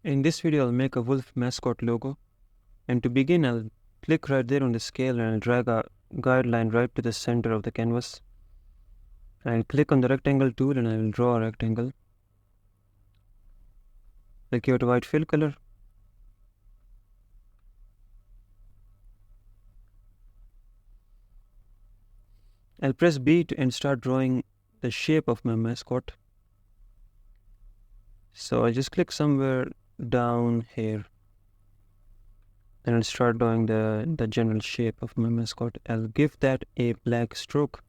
In this video, I'll make a wolf mascot logo. And to begin, I'll click right there on the scale and I'll drag a guideline right to the center of the canvas. I'll click on the rectangle tool and I will draw a rectangle. I'll give it a white fill color. I'll press B and start drawing the shape of my mascot. So I'll just click somewhere down here. And I'll start drawing the general shape of my mascot. I'll give that a black stroke.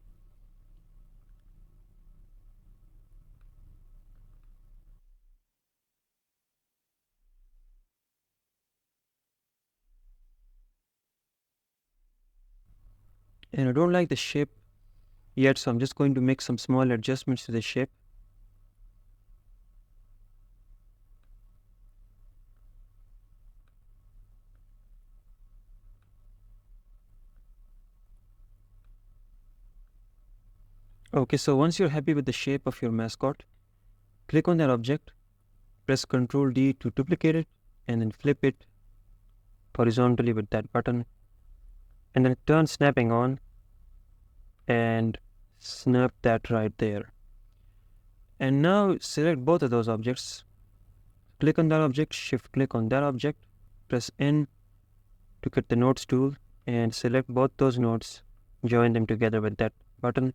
And I don't like the shape yet, so I'm just going to make some small adjustments to the shape. Okay, so once you're happy with the shape of your mascot, click on that object, press Ctrl D to duplicate it, and then flip it horizontally with that button, and then turn snapping on and snap that right there. And now select both of those objects, click on that object, shift click on that object, press N to get the nodes tool, and select both those nodes, join them together with that button,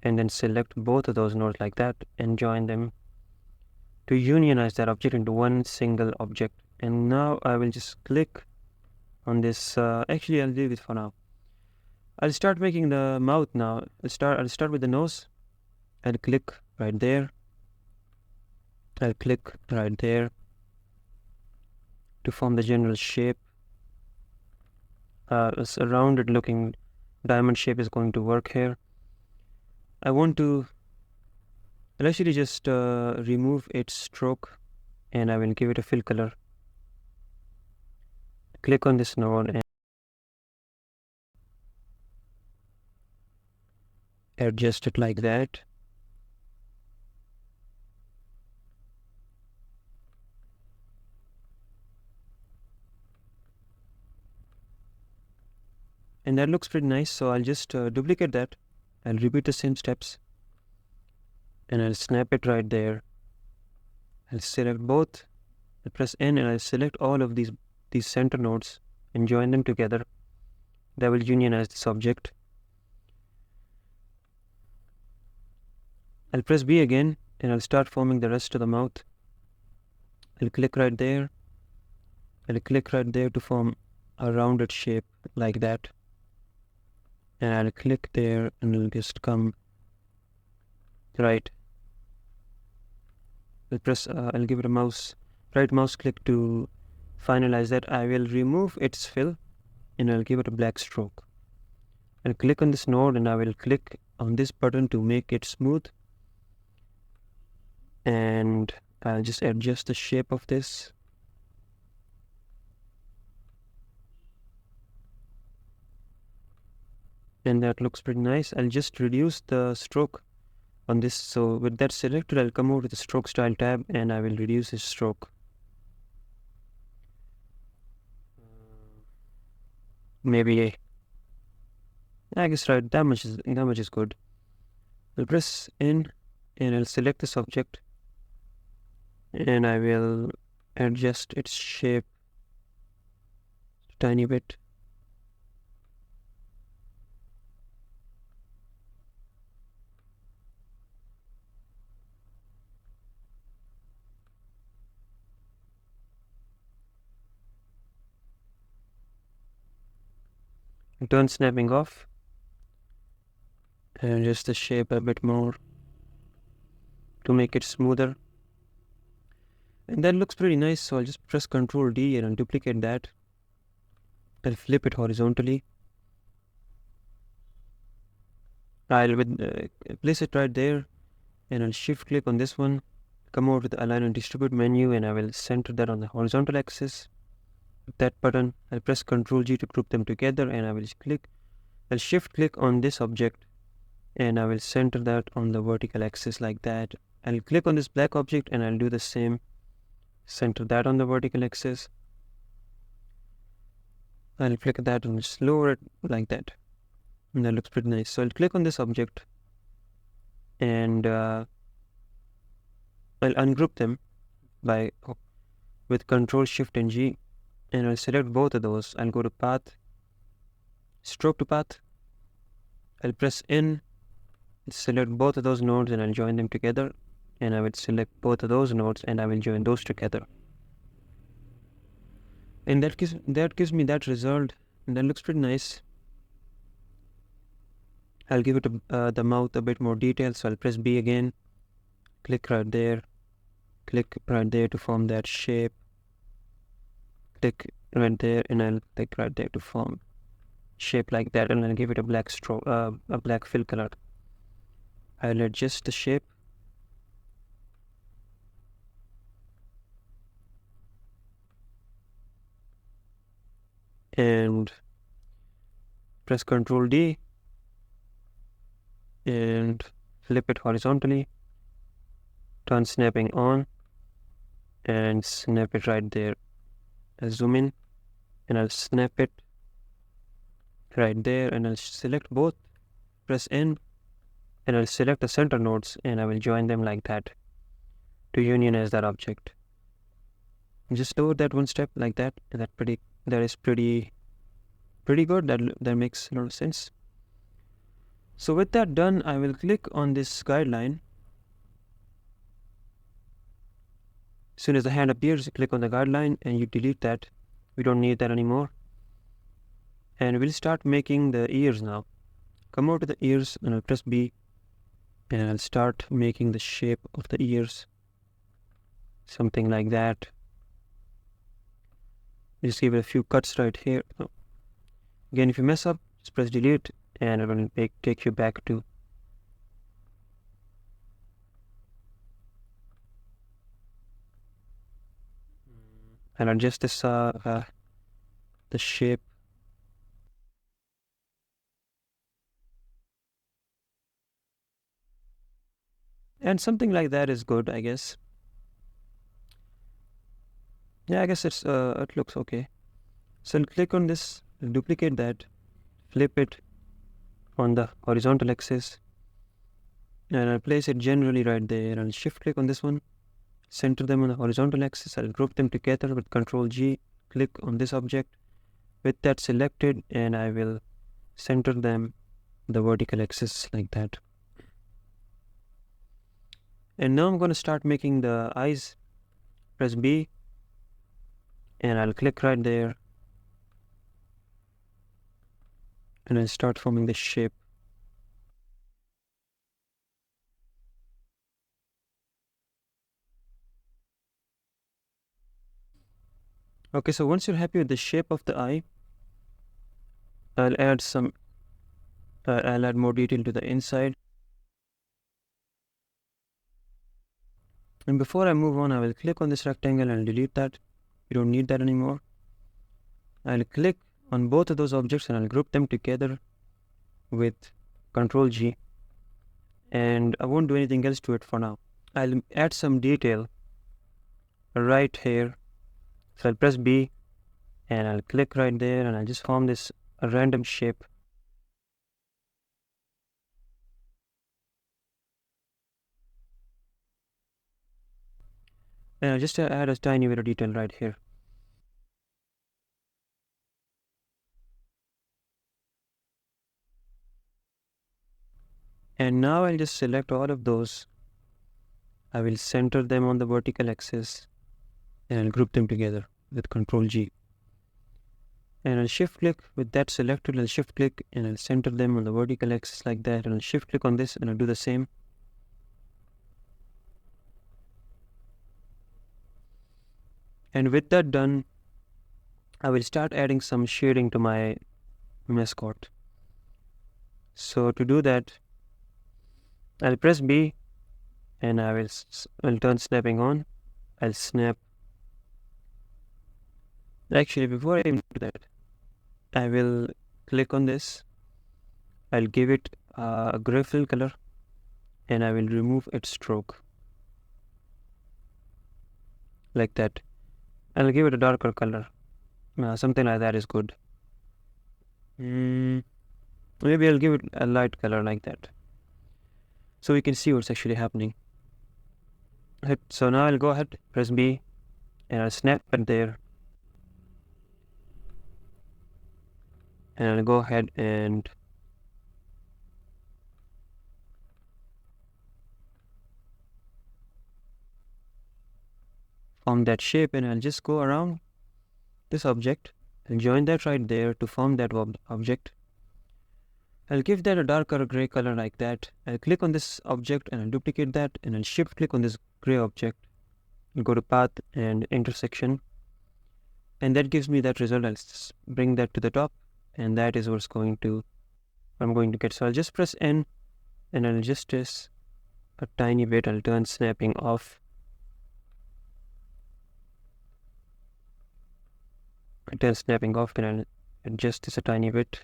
and then select both of those nodes like that and join them to unionize that object into one single object. And now I will just click on this. Actually, I'll leave it for now. I'll start making the mouth now. I'll start with the nose. I'll click right there. I'll click right there to form the general shape. A rounded looking diamond shape is going to work here. I'll actually just remove its stroke and I will give it a fill color. Click on this node and adjust it like that. And that looks pretty nice, so I'll just duplicate that. I'll repeat the same steps and I'll snap it right there. I'll select both, I'll press N and I'll select all of these center nodes and join them together. That will unionize this object. I'll press B again and I'll start forming the rest of the mouth. I'll click right there. I'll click right there to form a rounded shape like that. And I'll click there and it'll just come right. I'll give it a right mouse click to finalize that. I will remove its fill and I'll give it a black stroke. I'll click on this node and I will click on this button to make it smooth. And I'll just adjust the shape of this. And that looks pretty nice. I'll just reduce the stroke on this. So with that selected, I'll come over to the stroke style tab and I will reduce the stroke. Maybe, I guess right, that much is good. I'll press N and I'll select this object and I will adjust its shape a tiny bit. Turn snapping off and adjust the shape a bit more to make it smoother. And that looks pretty nice, so I'll just press Ctrl D and I'll duplicate that. I'll flip it horizontally. I'll place it right there and I'll shift click on this one, come over to the align and distribute menu and I will center that on the horizontal axis. With that button, I'll press Ctrl G to group them together and I'll shift click on this object and I will center that on the vertical axis like that. I'll click on this black object and I'll do the same center that on the vertical axis. I'll click that and just lower it like that. And that looks pretty nice. So I'll click on this object and I'll ungroup them with Control Shift and G, and I'll select both of those. I'll go to Path, Stroke to Path. I'll press N, select both of those nodes, and I'll join them together. And I will select both of those nodes and I will join those together. And that gives me that result, and that looks pretty nice. I'll give it the mouth a bit more detail, so I'll press B again, click right there to form that shape, click right there, and I'll click right there to form shape like that, and I'll give it a black stroke, a black fill color. I'll adjust the shape, and press Ctrl D and flip it horizontally, turn snapping on, and snap it right there. I'll zoom in and I'll snap it right there, and I'll select both, press N, and I'll select the center nodes and I will join them like that to unionize that object. Just lower that one step like that, and that is pretty good. That makes a lot of sense. So with that done, I will click on this guideline. As soon as the hand appears, you click on the guideline and you delete that. We don't need that anymore. And we'll start making the ears now. Come over to the ears and I'll press B, and I'll start making the shape of the ears. Something like that. Just give it a few cuts right here. Again, if you mess up, just press delete and it will take you back to and adjust this the shape. And something like that is good, I guess. Yeah, I guess it looks okay. So I'll click on this, duplicate that, flip it on the horizontal axis, and I'll place it generally right there. I'll shift click on this one, center them on the horizontal axis. I'll group them together with Control G, click on this object with that selected, and I will center them on the vertical axis like that. And now I'm going to start making the eyes. Press B and I'll click right there and I'll start forming the shape. Okay, so once you're happy with the shape of the eye, I'll add more detail to the inside. And before I move on, I will click on this rectangle and delete that. You don't need that anymore. I'll click on both of those objects and I'll group them together with Control G. And I won't do anything else to it for now. I'll add some detail right here. So I'll press B and I'll click right there and I'll just form this random shape. And I'll just add a tiny bit of detail right here. And now I'll just select all of those. I will center them on the vertical axis and I'll group them together with Control G. And I'll shift click with that selected. I'll shift click and I'll center them on the vertical axis like that. And I'll shift click on this and I'll do the same. And with that done, I will start adding some shading to my mascot. So to do that, I'll press B and I'll turn snapping on. I'll snap. Actually, before I even do that, I will click on this. I'll give it a gray fill color and I will remove its stroke like that. I'll give it a darker color. Something like that is good. Maybe I'll give it a light color like that, so we can see what's actually happening. So now I'll go ahead, press B, and I'll snap it there. And I'll go ahead and form that shape, and I'll just go around this object and join that right there to form that object. I'll give that a darker gray color like that. I'll click on this object and I'll duplicate that, and I'll shift click on this gray object and go to path and intersection, and that gives me that result. I'll just bring that to the top, and that is what's I'm going to get. So I'll just press N and I'll just this a tiny bit. I'll turn snapping off. I turn snapping off and I'll adjust this a tiny bit.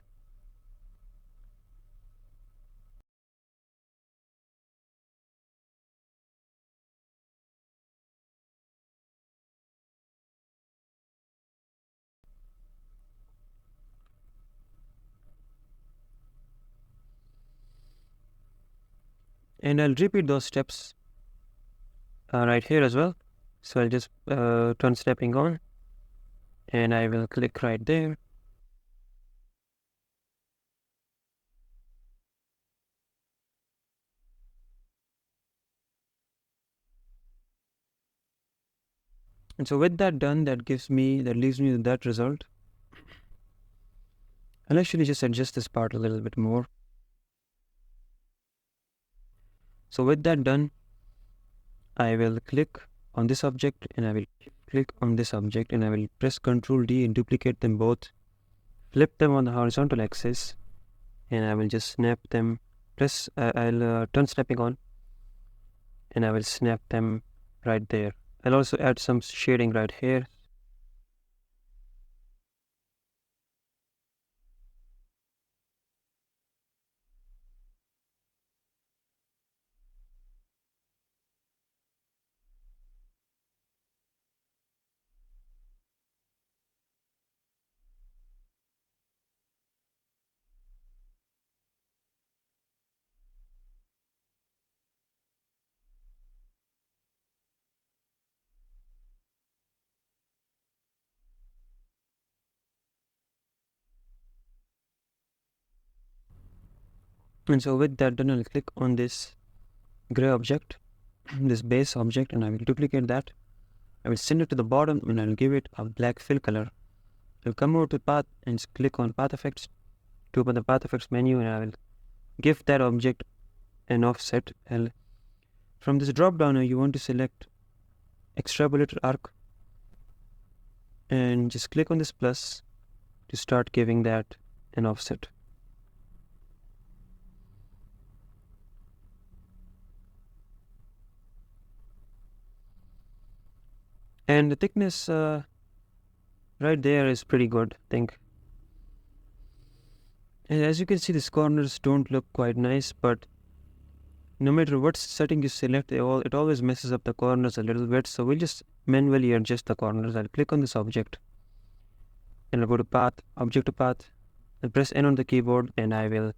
And I'll repeat those steps right here as well. So I'll just turn snapping on, and I will click right there. And so with that done, that leaves me with that result. I'll actually just adjust this part a little bit more. So with that done, I will click on this object and I will click on this object, and I will press Ctrl D and duplicate them both, flip them on the horizontal axis, and I will just snap them. I'll turn snapping on, and I will snap them right there. I'll also add some shading right here. And so with that done, I'll click on this gray object, this base object, and I will duplicate that. I will send it to the bottom, and I'll give it a black fill color. I'll come over to path and click on path effects to open the path effects menu, and I will give that object an offset. From this drop down, you want to select extrapolated arc, and just click on this plus to start giving that an offset. And the thickness right there is pretty good, I think. And as you can see, these corners don't look quite nice, but no matter what setting you select, it always messes up the corners a little bit. So we'll just manually adjust the corners. I'll click on this object and I'll go to path, object to path, and press N on the keyboard, and I will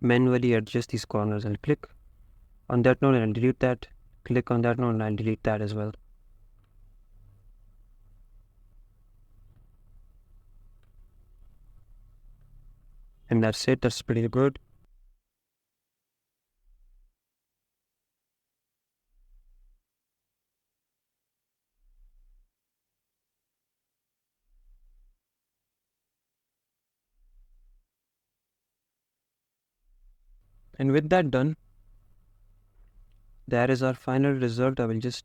manually adjust these corners. I'll click on that node and I'll delete that, click on that node and I'll delete that as well. And that's it. That's pretty good. And with that done, that is our final result. I will just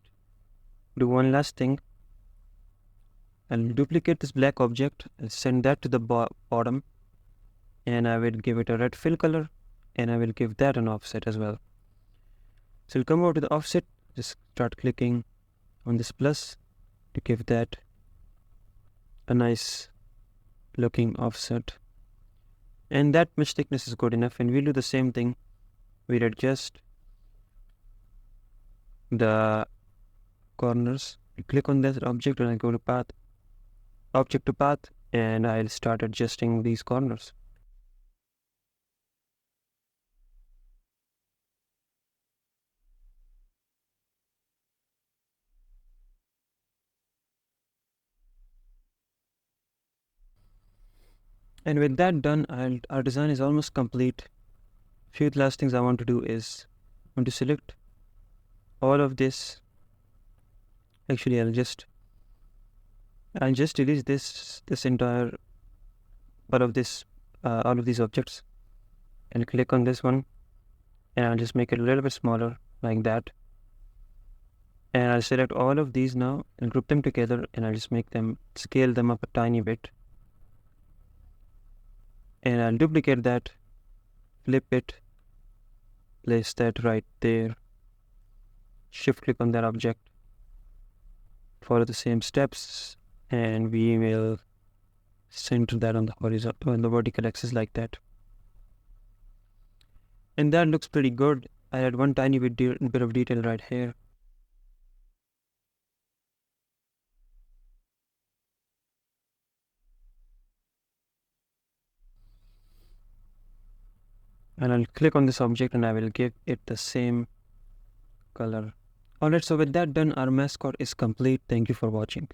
do one last thing. I'll duplicate this black object and send that to the bottom, and I will give it a red fill color, and I will give that an offset as well. So we'll come over to the offset, just start clicking on this plus to give that a nice looking offset, and that much thickness is good enough. And we'll do the same thing. We'll adjust the corners Click on that object and I go to path, object to path, and I'll start adjusting these corners. And with that done, our design is almost complete. Few last things I want to do is I want to select all of this. Actually, I'll just delete this entire all of these objects, and click on this one, and I'll just make it a little bit smaller like that. And I'll select all of these now and group them together, and I'll just scale them up a tiny bit. And I'll duplicate that, flip it, place that right there, shift click on that object, follow the same steps, and we will center that on the horizontal, on the vertical axis like that. And that looks pretty good. I had one tiny bit of detail right here. And I'll click on this object and I will give it the same color. Alright, so with that done, our mascot is complete. Thank you for watching.